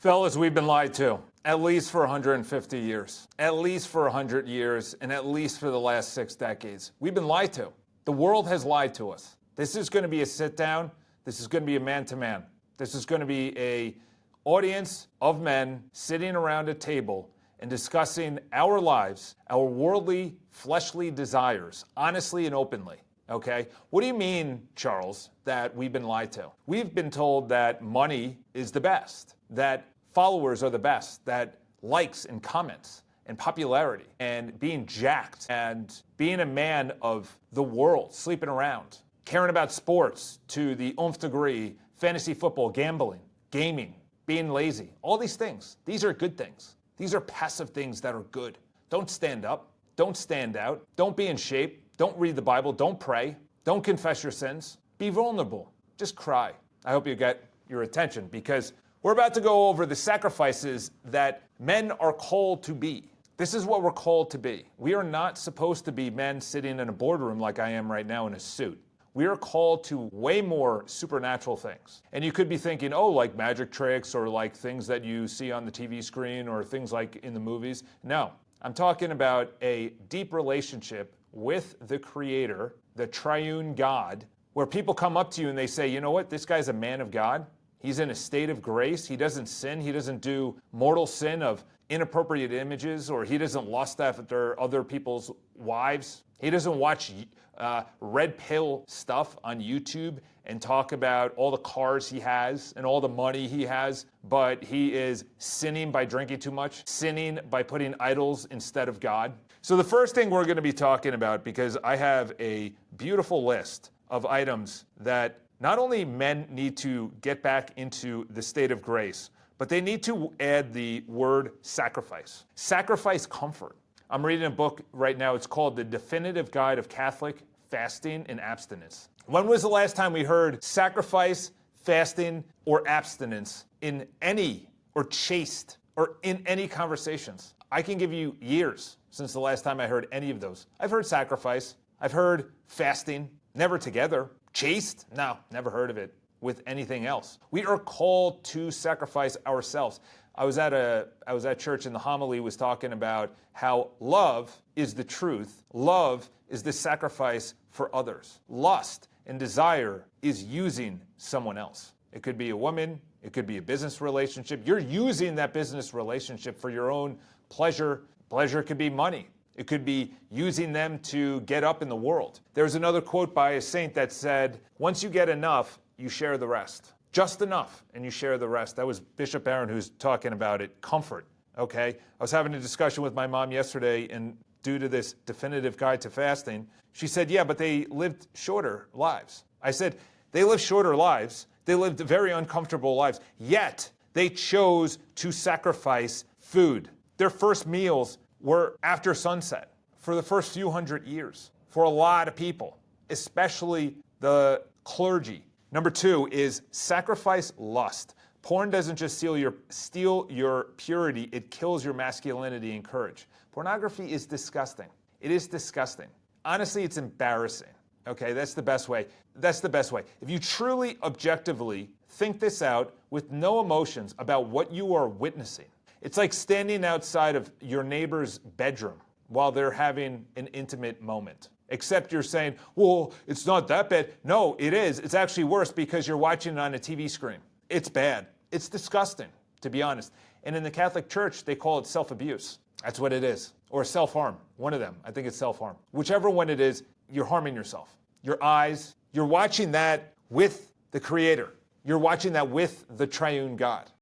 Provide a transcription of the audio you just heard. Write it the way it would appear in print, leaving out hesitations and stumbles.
Fellas, we've been lied to, at least for 150 years, at least for 100 years, and at least for the last 6 decades. We've been lied to. The world has lied to us. This is going to be a sit-down. This is going to be a man-to-man. This is going to be a audience of men sitting around a table and discussing our lives, our worldly, fleshly desires, honestly and openly. Okay? What do you mean, Charles, that we've been lied to? We've been told that money is the best, that followers are the best, that likes and comments and popularity and being jacked and being a man of the world, sleeping around, caring about sports to the nth degree, fantasy football, gambling, gaming, being lazy, all these things. These are good things. These are passive things that are good. Don't stand up. Don't stand out. Don't be in shape. Don't read the Bible. Don't pray. Don't confess your sins. Be vulnerable. Just cry. I hope you get your attention because we're about to go over the sacrifices that men are called to be. This is what we're called to be. We are not supposed to be men sitting in a boardroom like I am right now in a suit. We are called to way more supernatural things. And you could be thinking, oh, like magic tricks or like things that you see on the TV screen or things like in the movies. No, I'm talking about a deep relationship with the Creator, the triune God, where people come up to you and they say, you know what, this guy's a man of God. He's in a state of grace. He doesn't sin. He doesn't do mortal sin of inappropriate images, or he doesn't lust after other people's wives. He doesn't watch red pill stuff on YouTube and talk about all the cars he has and all the money he has, but he is sinning by drinking too much, sinning by putting idols instead of God. So the first thing we're going to be talking about, because I have a beautiful list of items that not only men need to get back into the state of grace, but they need to add the word sacrifice. Sacrifice comfort. I'm reading a book right now. It's called The Definitive Guide of Catholic Fasting and Abstinence. When was the last time we heard sacrifice, fasting, or abstinence in any, or chaste, or in any conversations? I can give you years since the last time I heard any of those. I've heard sacrifice. I've heard fasting, never together. Chaste? No, never heard of it with anything else. We are called to sacrifice ourselves. I was at church and the homily was talking about how love is the truth. Love is the sacrifice for others. Lust and desire is using someone else. It could be a woman. It could be a business relationship. You're using that business relationship for your own pleasure. Pleasure could be money. It could be using them to get up in the world. There's another quote by a saint that said, once you get enough, you share the rest. Just enough, and you share the rest. That was Bishop Aaron who's talking about it. Comfort, okay? I was having a discussion with my mom yesterday, and due to this definitive guide to fasting, she said, yeah, but they lived shorter lives. I said, they lived shorter lives. They lived very uncomfortable lives, yet they chose to sacrifice food. Their first meals were after sunset for the first few hundred years for a lot of people, especially the clergy. Number 2 is sacrifice lust. Porn doesn't just steal your purity, it kills your masculinity and courage. Pornography is disgusting. It is disgusting. Honestly, it's embarrassing. Okay, that's the best way. That's the best way. If you truly, objectively think this out with no emotions about what you are witnessing, it's like standing outside of your neighbor's bedroom while they're having an intimate moment. Except you're saying, well, it's not that bad. No, it is. It's actually worse because you're watching it on a TV screen. It's bad. It's disgusting, to be honest. And in the Catholic Church, they call it self-abuse. That's what it is. Or self-harm. One of them. I think it's self-harm. Whichever one it is, you're harming yourself. Your eyes, you're watching that with the Creator. You're watching that with the triune God.